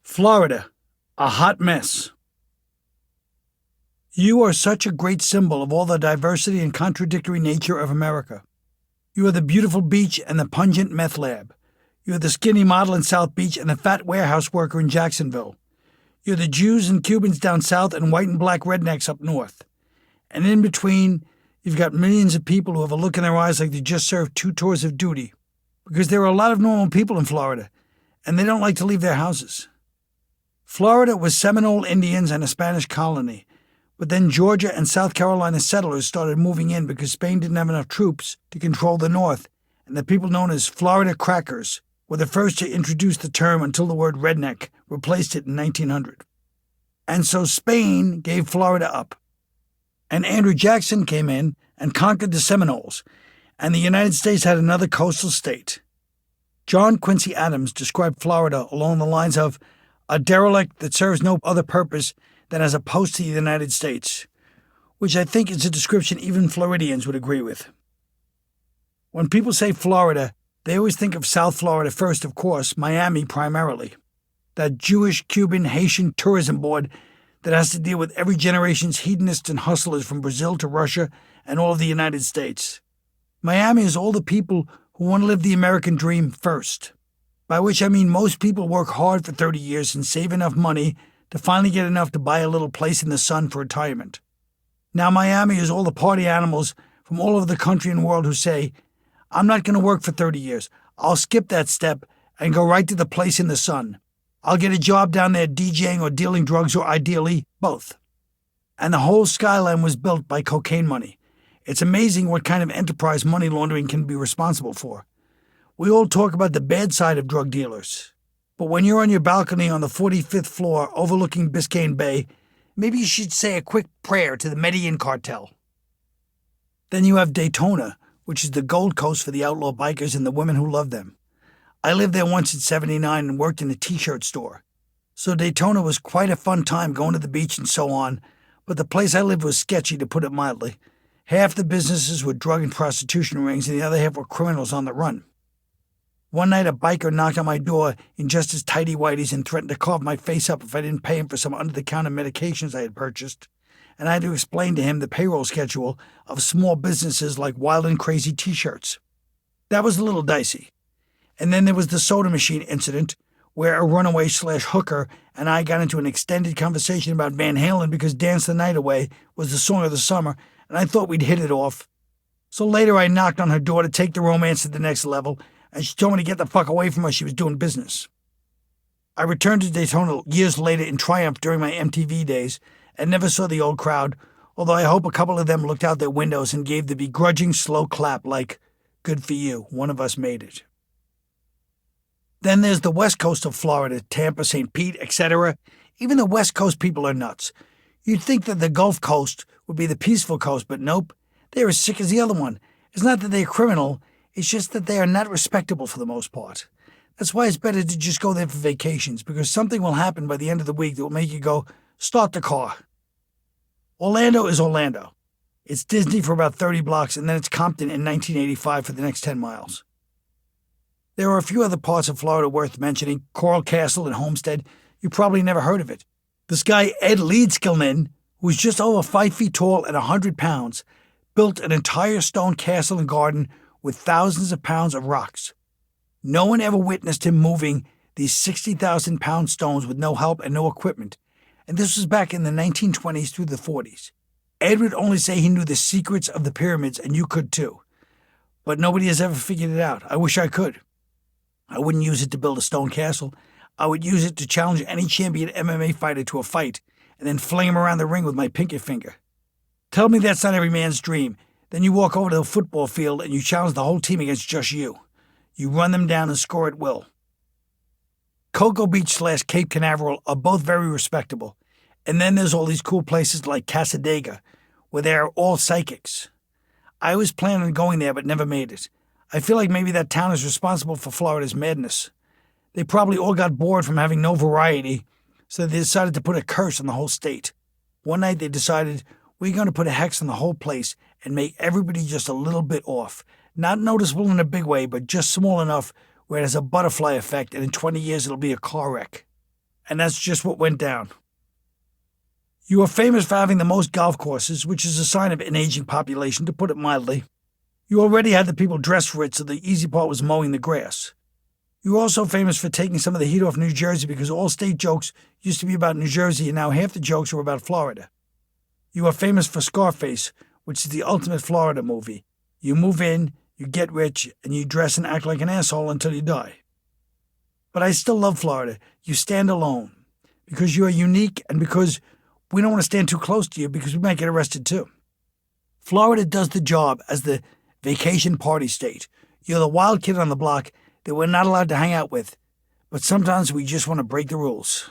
Florida, a hot mess. You are such a great symbol of all the diversity and contradictory nature of America. You are the beautiful beach and the pungent meth lab. You are the skinny model in South Beach and the fat warehouse worker in Jacksonville. You're the Jews and Cubans down south and white and black rednecks up north. And in between, you've got millions of people who have a look in their eyes like they just served 2 tours of duty. Because there are a lot of normal people in Florida, and they don't like to leave their houses. Florida was Seminole Indians and a Spanish colony, but then Georgia and South Carolina settlers started moving in because Spain didn't have enough troops to control the north, and the people known as Florida crackers were the first to introduce the term until the word redneck replaced it in 1900. And so Spain gave Florida up. And Andrew Jackson came in and conquered the Seminoles, and the United States had another coastal state. John Quincy Adams described Florida along the lines of a derelict that serves no other purpose than as a post to the United States, which I think is a description even Floridians would agree with. When people say Florida, they always think of South Florida first, of course, Miami primarily. That Jewish, Cuban, Haitian tourism board that has to deal with every generation's hedonists and hustlers from Brazil to Russia and all of the United States. Miami is all the people who want to live the American dream first, by which I mean most people work hard for 30 years and save enough money to finally get enough to buy a little place in the sun for retirement. Now Miami is all the party animals from all over the country and world who say, I'm not going to work for 30 years. I'll skip that step and go right to the place in the sun. I'll get a job down there DJing or dealing drugs or ideally both. And the whole skyline was built by cocaine money. It's amazing what kind of enterprise money laundering can be responsible for. We all talk about the bad side of drug dealers. But when you're on your balcony on the 45th floor overlooking Biscayne Bay, maybe you should say a quick prayer to the Medellin cartel. Then you have Daytona, which is the Gold Coast for the outlaw bikers and the women who love them. I lived there once in '79 and worked in a t-shirt store. So Daytona was quite a fun time going to the beach and so on, but the place I lived was sketchy, to put it mildly. Half the businesses were drug and prostitution rings and the other half were criminals on the run. One night a biker knocked on my door in just his tighty-whities and threatened to carve my face up if I didn't pay him for some under-the-counter medications I had purchased, and I had to explain to him the payroll schedule of small businesses like Wild and Crazy T-shirts. That was a little dicey. And then there was the soda machine incident, where a runaway/hooker and I got into an extended conversation about Van Halen because Dance the Night Away was the song of the summer, and I thought we'd hit it off. So later I knocked on her door to take the romance to the next level, and she told me to get the fuck away from her. She was doing business. I returned to Daytona years later in triumph during my MTV days and never saw the old crowd, although I hope a couple of them looked out their windows and gave the begrudging slow clap like, good for you, one of us made it. Then there's the west coast of Florida, Tampa, St. Pete, etc. Even the west coast people are nuts. You'd think that the Gulf Coast would be the peaceful coast, but nope. They're as sick as the other one. It's not that they're criminal, it's just that they are not respectable for the most part. That's why it's better to just go there for vacations, because something will happen by the end of the week that will make you go, start the car. Orlando is Orlando. It's Disney for about 30 blocks, and then it's Compton in 1985 for the next 10 miles. There are a few other parts of Florida worth mentioning. Coral Castle and Homestead. You probably never heard of it. This guy, Ed Leedskilnin, who's just over 5 feet tall and 100 pounds, built an entire stone castle and garden with thousands of pounds of rocks. No one ever witnessed him moving these 60,000-pound stones with no help and no equipment, and this was back in the 1920s through the 40s. Ed would only say he knew the secrets of the pyramids, and you could too. But nobody has ever figured it out. I wish I could. I wouldn't use it to build a stone castle. I would use it to challenge any champion MMA fighter to a fight, and then fling him around the ring with my pinky finger. Tell me that's not every man's dream. Then you walk over to the football field and you challenge the whole team against just you. You run them down and score at will. Cocoa Beach/Cape Canaveral are both very respectable. And then there's all these cool places like Cassadaga, where they are all psychics. I always planned on going there but never made it. I feel like maybe that town is responsible for Florida's madness. They probably all got bored from having no variety, so they decided to put a curse on the whole state. One night they decided, we're going to put a hex on the whole place and make everybody just a little bit off. Not noticeable in a big way, but just small enough where it has a butterfly effect, and in 20 years it'll be a car wreck. And that's just what went down. You are famous for having the most golf courses, which is a sign of an aging population, to put it mildly. You already had the people dressed for it, so the easy part was mowing the grass. You were also famous for taking some of the heat off New Jersey because all state jokes used to be about New Jersey and now half the jokes were about Florida. You are famous for Scarface, which is the ultimate Florida movie. You move in, you get rich, and you dress and act like an asshole until you die. But I still love Florida. You stand alone because you are unique and because we don't want to stand too close to you because we might get arrested too. Florida does the job as the vacation party state. You're the wild kid on the block that we're not allowed to hang out with, but sometimes we just want to break the rules.